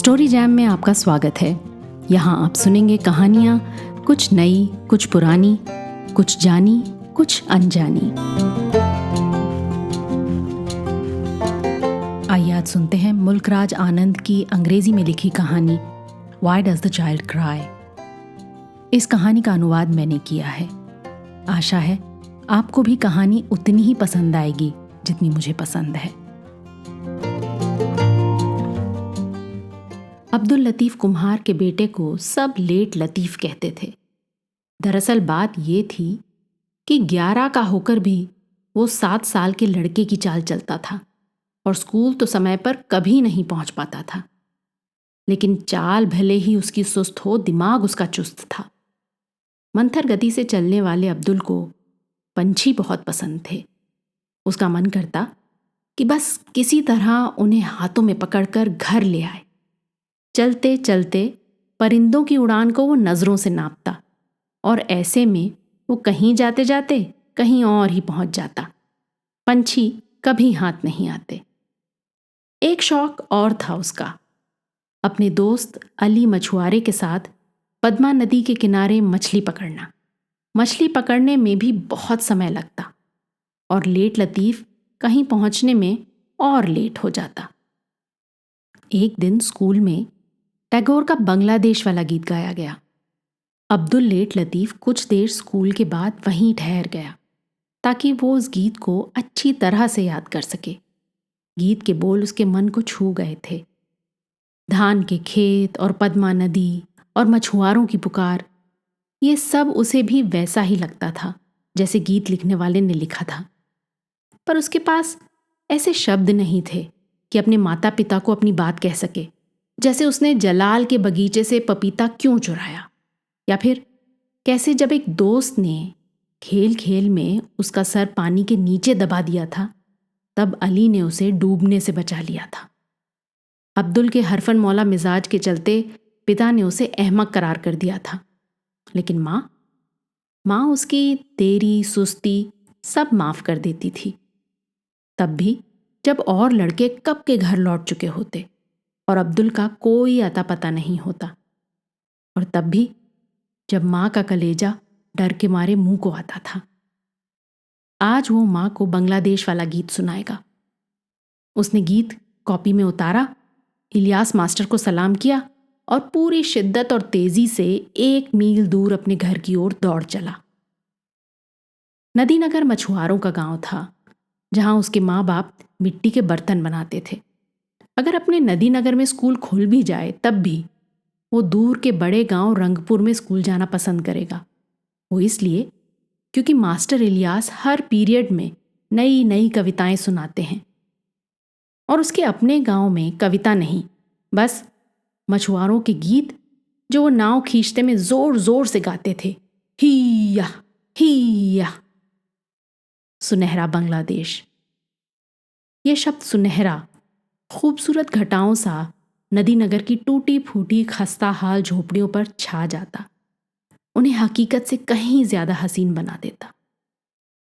Story jam में आपका स्वागत है। यहाँ आप सुनेंगे कहानियाँ, कुछ नई, कुछ पुरानी, कुछ जानी, कुछ अनजानी। आइए आज सुनते हैं मुल्कराज आनंद की अंग्रेजी में लिखी कहानी Why Does the Child Cry? इस कहानी का अनुवाद मैंने किया है। आशा है आपको भी कहानी उतनी ही पसंद आएगी जितनी मुझे पसंद है। अब्दुल लतीफ़ कुम्हार के बेटे को सब लेट लतीफ़ कहते थे। दरअसल बात ये थी कि 11 का होकर भी वो 7 साल के लड़के की चाल चलता था और स्कूल तो समय पर कभी नहीं पहुंच पाता था। लेकिन चाल भले ही उसकी सुस्त हो, दिमाग उसका चुस्त था। मंथर गति से चलने वाले अब्दुल को पंछी बहुत पसंद थे। उसका मन करता कि बस किसी तरह उन्हें हाथों में पकड़कर घर ले आए। चलते चलते परिंदों की उड़ान को वो नज़रों से नापता और ऐसे में वो कहीं जाते जाते कहीं और ही पहुंच जाता। पंछी कभी हाथ नहीं आते। एक शौक और था उसका, अपने दोस्त अली मछुआरे के साथ पद्मा नदी के किनारे मछली पकड़ना। मछली पकड़ने में भी बहुत समय लगता और लेट लतीफ़ कहीं पहुंचने में और लेट हो जाता। एक दिन स्कूल में टैगोर का बांग्लादेश वाला गीत गाया गया। अब्दुल लेट लतीफ़ कुछ देर स्कूल के बाद वहीं ठहर गया ताकि वो उस गीत को अच्छी तरह से याद कर सके। गीत के बोल उसके मन को छू गए थे। धान के खेत और पद्मा नदी और मछुआरों की पुकार, ये सब उसे भी वैसा ही लगता था जैसे गीत लिखने वाले ने लिखा था। पर उसके पास ऐसे शब्द नहीं थे कि अपने माता पिता को अपनी बात कह सके, जैसे उसने जलाल के बगीचे से पपीता क्यों चुराया, या फिर कैसे जब एक दोस्त ने खेल खेल में उसका सर पानी के नीचे दबा दिया था तब अली ने उसे डूबने से बचा लिया था। अब्दुल के हरफन मौला मिजाज के चलते पिता ने उसे अहमक करार कर दिया था। लेकिन माँ उसकी देरी सुस्ती सब माफ कर देती थी। तब भी जब और लड़के कब के घर लौट चुके होते और अब्दुल का कोई अता पता नहीं होता, और तब भी जब माँ का कलेजा डर के मारे मुंह को आता था। आज वो माँ को बांग्लादेश वाला गीत सुनाएगा। उसने गीत कॉपी में उतारा, इलियास मास्टर को सलाम किया और पूरी शिद्दत और तेजी से 1 मील दूर अपने घर की ओर दौड़ चला। नदीनगर मछुआरों का गांव था जहां उसके माँ बाप मिट्टी के बर्तन बनाते थे। अगर अपने नदीनगर में स्कूल खुल भी जाए तब भी वो दूर के बड़े गांव रंगपुर में स्कूल जाना पसंद करेगा। वो इसलिए क्योंकि मास्टर इलियास हर पीरियड में नई नई कविताएं सुनाते हैं और उसके अपने गांव में कविता नहीं, बस मछुआरों के गीत जो वो नाव खींचते में जोर जोर से गाते थे। हिया हिया। सुनहरा बांग्लादेश। ये शब्द सुनहरा खूबसूरत घटाओं सा नदीनगर की टूटी फूटी खस्ता हाल झोपड़ियों पर छा जाता, उन्हें हकीकत से कहीं ज्यादा हसीन बना देता।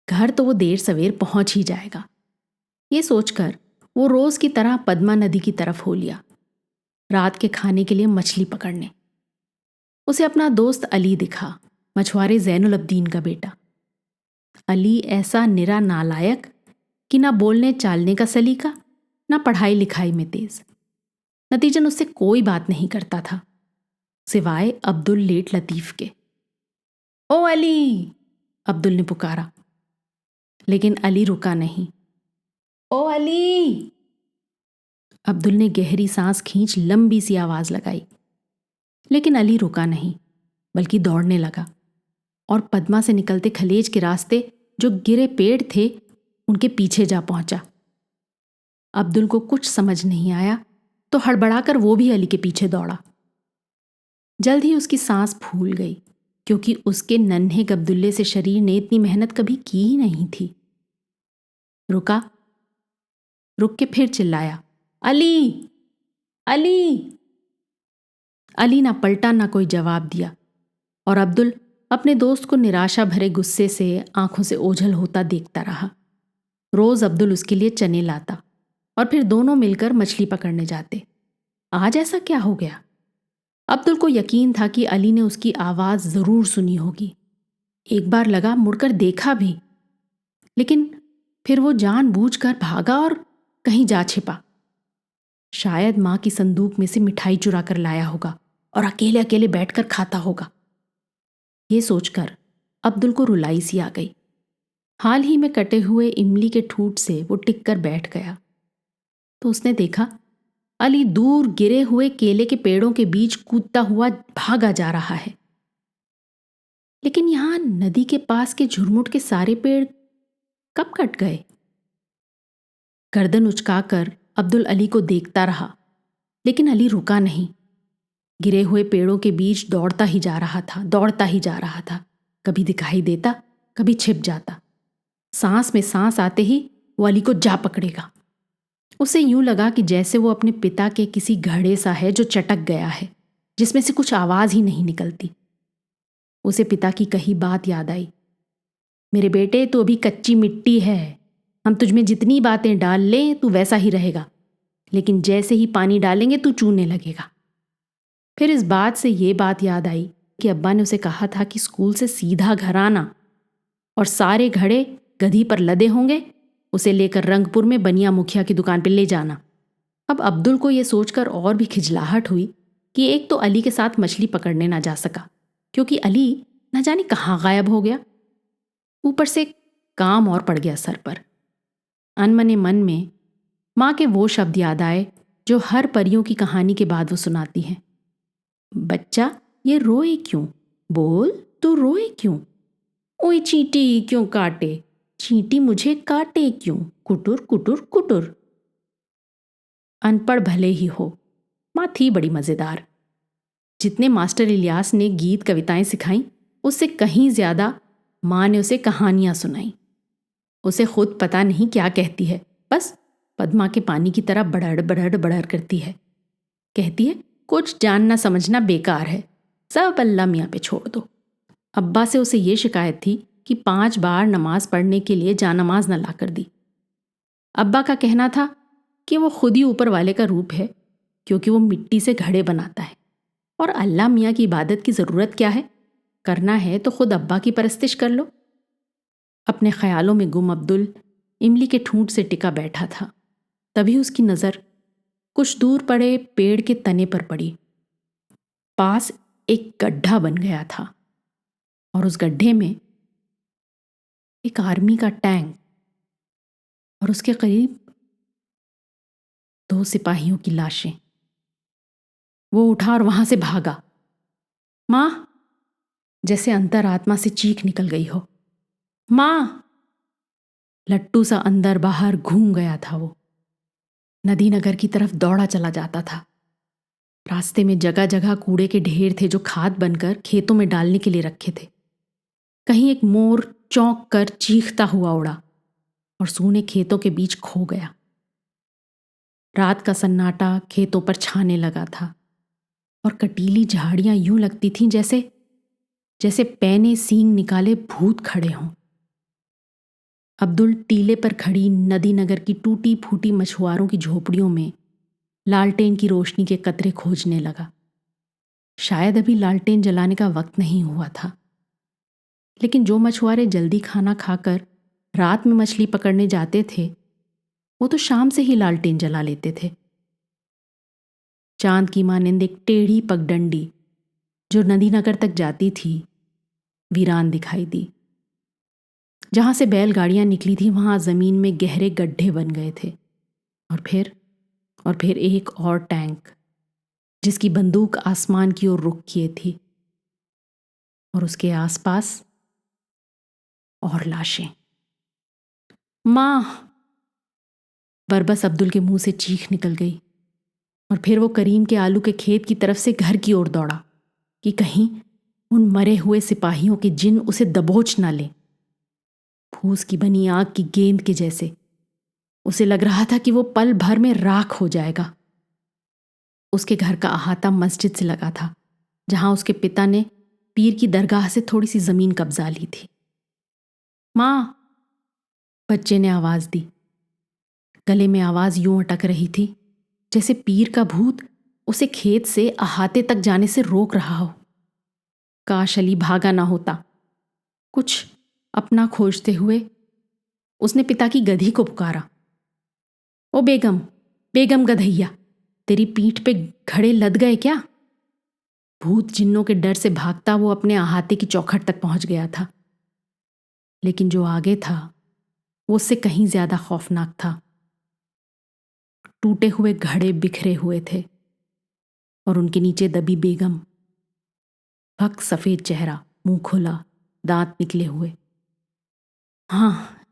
घर तो वो देर सवेर पहुंच ही जाएगा, ये सोचकर वो रोज की तरह पद्मा नदी की तरफ हो लिया, रात के खाने के लिए मछली पकड़ने। उसे अपना दोस्त अली दिखा, मछुआरे जैनुल अब्दीन का बेटा। अली ऐसा निरा नालायक कि ना बोलने चालने का सलीका, ना पढ़ाई लिखाई में तेज। नतीजन उससे कोई बात नहीं करता था सिवाय अब्दुल लेट लतीफ़ के। ओ अली, अब्दुल ने पुकारा, लेकिन अली रुका नहीं। ओ अली, अब्दुल ने गहरी सांस खींच लंबी सी आवाज लगाई, लेकिन अली रुका नहीं बल्कि दौड़ने लगा और पद्मा से निकलते खलेज के रास्ते जो गिरे पेड़ थे उनके पीछे जा पहुंचा। अब्दुल को कुछ समझ नहीं आया तो हड़बड़ाकर वो भी अली के पीछे दौड़ा। जल्द ही उसकी सांस फूल गई क्योंकि उसके नन्हे गब्दुल्ले से शरीर ने इतनी मेहनत कभी की ही नहीं थी। रुक के फिर चिल्लाया, अली अली। अली ना पलटा ना कोई जवाब दिया और अब्दुल अपने दोस्त को निराशा भरे गुस्से से आंखों से ओझल होता देखता रहा। रोज अब्दुल उसके लिए चने लाता और फिर दोनों मिलकर मछली पकड़ने जाते। आज ऐसा क्या हो गया? अब्दुल को यकीन था कि अली ने उसकी आवाज जरूर सुनी होगी। एक बार लगा मुड़कर देखा भी, लेकिन फिर वो जानबूझकर भागा और कहीं जा छिपा। शायद मां की संदूक में से मिठाई चुरा कर लाया होगा और अकेले अकेले बैठकर खाता होगा। ये सोचकर अब्दुल को रुलाई सी आ गई। हाल ही में कटे हुए इमली के ठूंठ से वो टिक कर बैठ गया तो उसने देखा अली दूर गिरे हुए केले के पेड़ों के बीच कूदता हुआ भागा जा रहा है। लेकिन यहां नदी के पास के झुरमुट के सारे पेड़ कब कट गए? गर्दन उचकाकर अब्दुल अली को देखता रहा, लेकिन अली रुका नहीं। गिरे हुए पेड़ों के बीच दौड़ता ही जा रहा था, दौड़ता ही जा रहा था। कभी दिखाई देता, कभी छिप जाता। सांस में सांस आते ही वो अली को जा पकड़ेगा। उसे यूं लगा कि जैसे वो अपने पिता के किसी घड़े सा है जो चटक गया है, जिसमें से कुछ आवाज ही नहीं निकलती। उसे पिता की कही बात याद आई, मेरे बेटे तू अभी कच्ची मिट्टी है, हम तुझमें जितनी बातें डाल लें तू वैसा ही रहेगा, लेकिन जैसे ही पानी डालेंगे तू चूने लगेगा। फिर इस बात से ये बात याद आई कि अब्बा ने उसे कहा था कि स्कूल से सीधा घर आना और सारे घड़े गधी पर लदे होंगे, उसे लेकर रंगपुर में बनिया मुखिया की दुकान पर ले जाना। अब अब्दुल को यह सोचकर और भी खिजलाहट हुई कि एक तो अली के साथ मछली पकड़ने ना जा सका क्योंकि अली न जाने कहाँ गायब हो गया, ऊपर से काम और पड़ गया सर पर। अनमने मन में माँ के वो शब्द याद आए जो हर परियों की कहानी के बाद वो सुनाती हैं, बच्चा ये रोए क्यों, बोल तू रोए क्यों, ओए चींटी क्यों काटे, चींटी मुझे काटे क्यों, कुटुर कुटुर कुटुर। अनपढ़ भले ही हो, माँ थी बड़ी मजेदार। जितने मास्टर इलियास ने गीत कविताएं सिखाई, उससे कहीं ज्यादा माँ ने उसे कहानियां सुनाई। उसे खुद पता नहीं क्या कहती है, बस पद्मा के पानी की तरह बढ़ड़ बढ़ड़ बढ़ड़ करती है। कहती है कुछ जानना समझना बेकार है, सब अल्लाह मियाँ पे छोड़ दो। अब्बा से उसे ये शिकायत थी कि 5 बार नमाज पढ़ने के लिए जानमाज न ला कर दी। अब्बा का कहना था कि वो खुद ही ऊपर वाले का रूप है क्योंकि वो मिट्टी से घड़े बनाता है और अल्लाह मियाँ की इबादत की ज़रूरत क्या है, करना है तो खुद अब्बा की परस्तिश कर लो। अपने ख्यालों में गुम अब्दुल इमली के ठूंठ से टिका बैठा था। तभी उसकी नज़र कुछ दूर पड़े पेड़ के तने पर पड़ी। पास एक गड्ढा बन गया था और उस गड्ढे में एक आर्मी का टैंक और उसके करीब 2 सिपाहियों की लाशें। वो उठा और वहां से भागा। मां, जैसे अंतरात्मा से चीख निकल गई हो, मां। लट्टू सा अंदर बाहर घूम गया था वो। नदी नगर की तरफ दौड़ा चला जाता था। रास्ते में जगह जगह कूड़े के ढेर थे जो खाद बनकर खेतों में डालने के लिए रखे थे। कहीं एक मोर चौंक कर चीखता हुआ उड़ा और सूने खेतों के बीच खो गया। रात का सन्नाटा खेतों पर छाने लगा था और कटीली झाड़ियां यूं लगती थीं जैसे जैसे पैने सींग निकाले भूत खड़े हों। अब्दुल टीले पर खड़ी नदी नगर की टूटी फूटी मछुआरों की झोपड़ियों में लालटेन की रोशनी के कतरे खोजने लगा। शायद अभी लालटेन जलाने का वक्त नहीं हुआ था, लेकिन जो मछुआरे जल्दी खाना खाकर रात में मछली पकड़ने जाते थे वो तो शाम से ही लालटेन जला लेते थे। चांद की मानिंद एक टेढ़ी पगडंडी जो नदी नगर तक जाती थी वीरान दिखाई दी। जहां से बैलगाड़ियां निकली थी वहां जमीन में गहरे गड्ढे बन गए थे और फिर एक और टैंक जिसकी बंदूक आसमान की ओर रुख किए थी और उसके आसपास और लाशें। मां! बरबस अब्दुल के मुंह से चीख निकल गई और फिर वो करीम के आलू के खेत की तरफ से घर की ओर दौड़ा कि कहीं उन मरे हुए सिपाहियों के जिन उसे दबोच ना ले। फूस की बनी आग की गेंद के जैसे उसे लग रहा था कि वो पल भर में राख हो जाएगा। उसके घर का अहाता मस्जिद से लगा था जहां उसके पिता ने पीर की दरगाह से थोड़ी सी जमीन कब्जा ली थी। मां! बच्चे ने आवाज दी। गले में आवाज यूं अटक रही थी जैसे पीर का भूत उसे खेत से अहाते तक जाने से रोक रहा हो। काश अली भागा ना होता। कुछ अपना खोजते हुए उसने पिता की गधी को पुकारा, ओ बेगम, बेगम गधैया, तेरी पीठ पे घड़े लद गए क्या? भूत जिन्नों के डर से भागता वो अपने अहाते की चौखट तक पहुंच गया था, लेकिन जो आगे था वो उससे कहीं ज्यादा खौफनाक था। टूटे हुए घड़े बिखरे हुए थे और उनके नीचे दबी बेगम, भक सफेद चेहरा, मुंह खुला, दांत निकले हुए। हाँ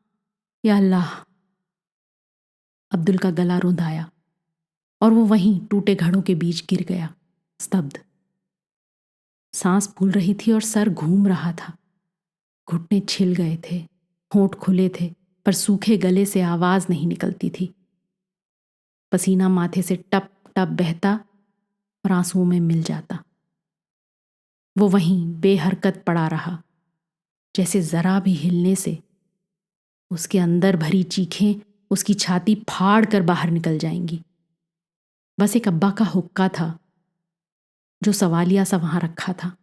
या अल्लाह! अब्दुल का गला रुंधाया और वो वहीं टूटे घड़ों के बीच गिर गया, स्तब्ध। सांस फूल रही थी और सर घूम रहा था। घुटने छिल गए थे, होंठ खुले थे, पर सूखे गले से आवाज नहीं निकलती थी। पसीना माथे से टप टप बहता और आंसुओं में मिल जाता। वो वहीं बेहरकत पड़ा रहा, जैसे जरा भी हिलने से उसके अंदर भरी चीखें उसकी छाती फाड़ कर बाहर निकल जाएंगी। बस एक अब्बा का हुक्का था जो सवालिया सा वहां रखा था।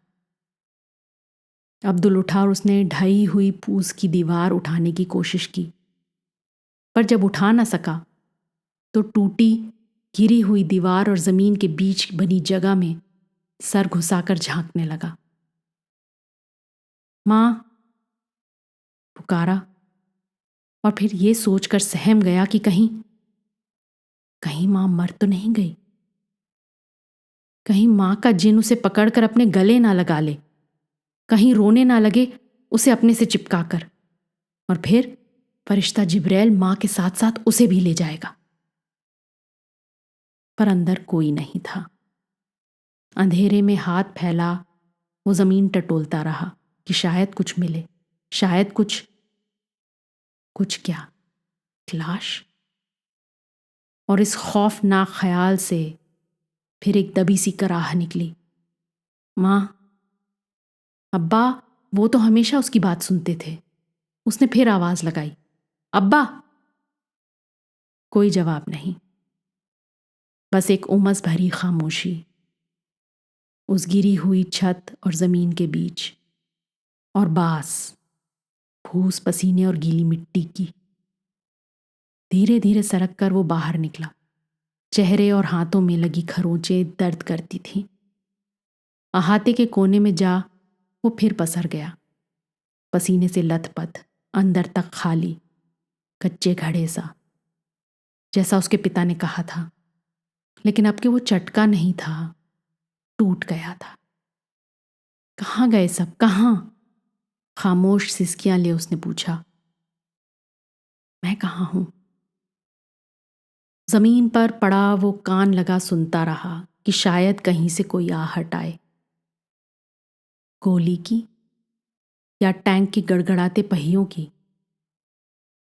अब्दुल उठा और उसने ढही हुई पूस की दीवार उठाने की कोशिश की, पर जब उठा ना सका तो टूटी गिरी हुई दीवार और जमीन के बीच बनी जगह में सर घुसाकर झांकने लगा। मां, पुकारा, और फिर ये सोचकर सहम गया कि कहीं कहीं मां मर तो नहीं गई। कहीं मां का जिन उसे पकड़कर अपने गले ना लगा ले, कहीं रोने ना लगे उसे अपने से चिपकाकर, और फिर फरिश्ता जिब्रैल मां के साथ साथ उसे भी ले जाएगा। पर अंदर कोई नहीं था। अंधेरे में हाथ फैला वो जमीन टटोलता रहा कि शायद कुछ मिले, शायद कुछ क्या, लाश? और इस खौफनाक ख्याल से फिर एक दबी सी कराह निकली। मां, अब्बा, वो तो हमेशा उसकी बात सुनते थे। उसने फिर आवाज लगाई, अब्बा। कोई जवाब नहीं, बस एक उमस भरी खामोशी उस गिरी हुई छत और जमीन के बीच, और बास, फूस, पसीने और गीली मिट्टी की। धीरे धीरे सरक कर वो बाहर निकला। चेहरे और हाथों में लगी खरोंचें दर्द करती थीं। अहाते के कोने में जा वो फिर पसर गया, पसीने से लथपथ, अंदर तक खाली, कच्चे घड़े सा, जैसा उसके पिता ने कहा था। लेकिन अब के वो चटका नहीं था, टूट गया था। कहाँ गए सब, कहाँ? खामोश सिसकियां ले उसने पूछा। मैं कहाँ हूं? जमीन पर पड़ा वो कान लगा सुनता रहा कि शायद कहीं से कोई आहट आए, गोली की, या टैंक के गड़गड़ाते पहियों की,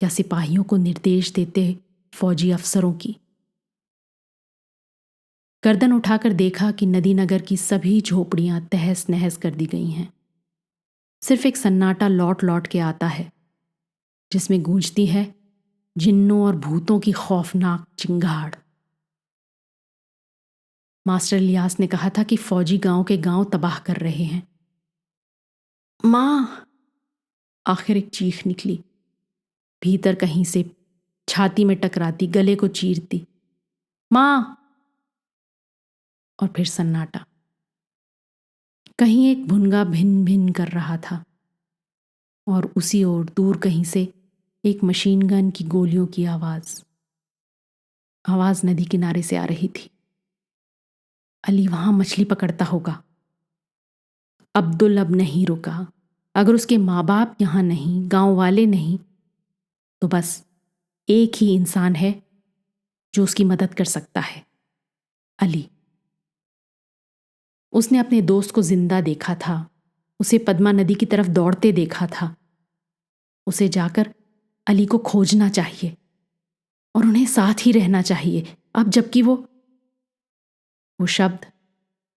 या सिपाहियों को निर्देश देते फौजी अफसरों की। गर्दन उठाकर देखा कि नदी नगर की सभी झोपड़ियां तहस नहस कर दी गई हैं। सिर्फ एक सन्नाटा लौट लौट के आता है, जिसमें गूंजती है जिन्नों और भूतों की खौफनाक चिंगाड़। मास्टर इलियास ने कहा था कि फौजी गांव के गांव तबाह कर रहे हैं। मां! आखिर एक चीख निकली, भीतर कहीं से, छाती में टकराती, गले को चीरती, मां! और फिर सन्नाटा। कहीं एक भुनगा भिन भिन कर रहा था, और उसी ओर दूर कहीं से एक मशीन गन की गोलियों की आवाज नदी किनारे से आ रही थी। अली वहां मछली पकड़ता होगा। अब्दुल अब नहीं रुका। अगर उसके माँ बाप यहां नहीं, गांव वाले नहीं, तो बस एक ही इंसान है जो उसकी मदद कर सकता है, अली। उसने अपने दोस्त को जिंदा देखा था, उसे पद्मा नदी की तरफ दौड़ते देखा था। उसे जाकर अली को खोजना चाहिए और उन्हें साथ ही रहना चाहिए। अब जबकि वो शब्द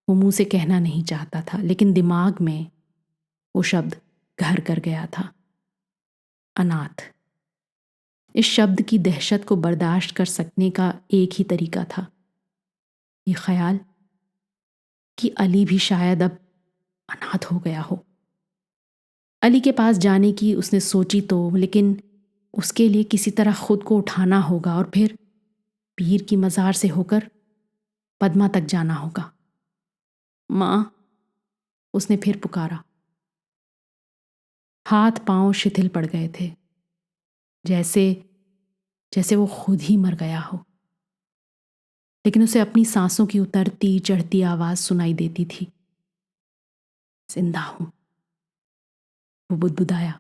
वो मुंह से कहना नहीं चाहता था, लेकिन दिमाग में वो शब्द घर कर गया था, अनाथ। इस शब्द की दहशत को बर्दाश्त कर सकने का एक ही तरीका था, ये ख्याल कि अली भी शायद अब अनाथ हो गया हो। अली के पास जाने की उसने सोची तो, लेकिन उसके लिए किसी तरह खुद को उठाना होगा और फिर पीर की मज़ार से होकर पद्मा तक जाना होगा। माँ, उसने फिर पुकारा। हाथ पांव शिथिल पड़ गए थे, जैसे जैसे वो खुद ही मर गया हो। लेकिन उसे अपनी सांसों की उतरती चढ़ती आवाज सुनाई देती थी। जिंदा हूं, वो बुदबुदाया।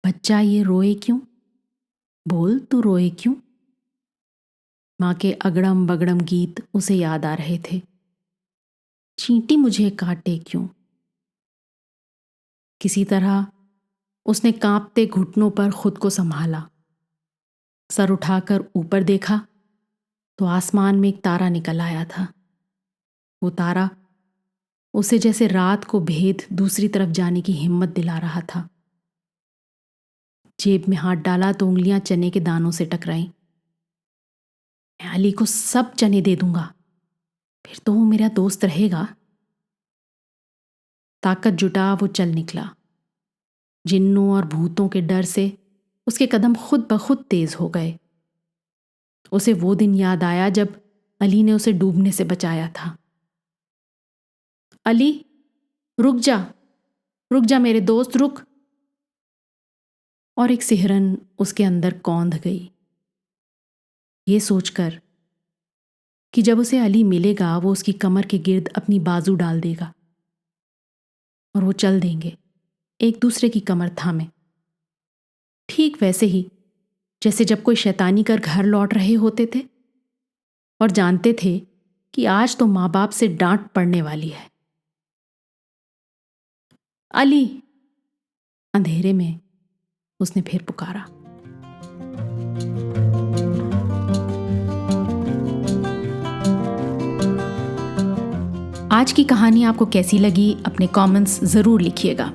बच्चा, ये रोए क्यों? बोल, तू रोए क्यों? माँ के अगड़म बगड़म गीत उसे याद आ रहे थे। चींटी मुझे काटे क्यों? किसी तरह उसने कांपते घुटनों पर खुद को संभाला। सर उठाकर ऊपर देखा तो आसमान में एक तारा निकल आया था। वो तारा उसे जैसे रात को भेद दूसरी तरफ जाने की हिम्मत दिला रहा था। जेब में हाथ डाला तो उंगलियां चने के दानों से टकराईं। मैं अली को सब चने दे दूंगा, फिर तो वो मेरा दोस्त रहेगा। ताकत जुटा वो चल निकला। जिन्नों और भूतों के डर से उसके कदम खुद ब खुद तेज हो गए। उसे वो दिन याद आया जब अली ने उसे डूबने से बचाया था। अली, रुक जा, रुक जा मेरे दोस्त, रुक। और एक सिहरन उसके अंदर कौंध गई, ये सोचकर कि जब उसे अली मिलेगा वो उसकी कमर के गिर्द अपनी बाजू डाल देगा और वो चल देंगे एक दूसरे की कमर थामे, ठीक वैसे ही जैसे जब कोई शैतानी कर घर लौट रहे होते थे और जानते थे कि आज तो माँ बाप से डांट पड़ने वाली है। अली, अंधेरे में उसने फिर पुकारा। आज की कहानी आपको कैसी लगी अपने कमेंट्स ज़रूर लिखिएगा।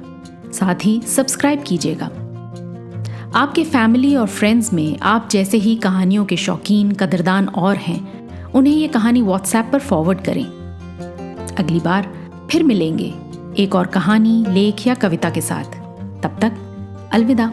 साथ ही सब्सक्राइब कीजिएगा। आपके फैमिली और फ्रेंड्स में आप जैसे ही कहानियों के शौकीन कदरदान और हैं, उन्हें ये कहानी व्हाट्सएप पर फॉरवर्ड करें। अगली बार फिर मिलेंगे एक और कहानी, लेख या कविता के साथ। तब तक अलविदा।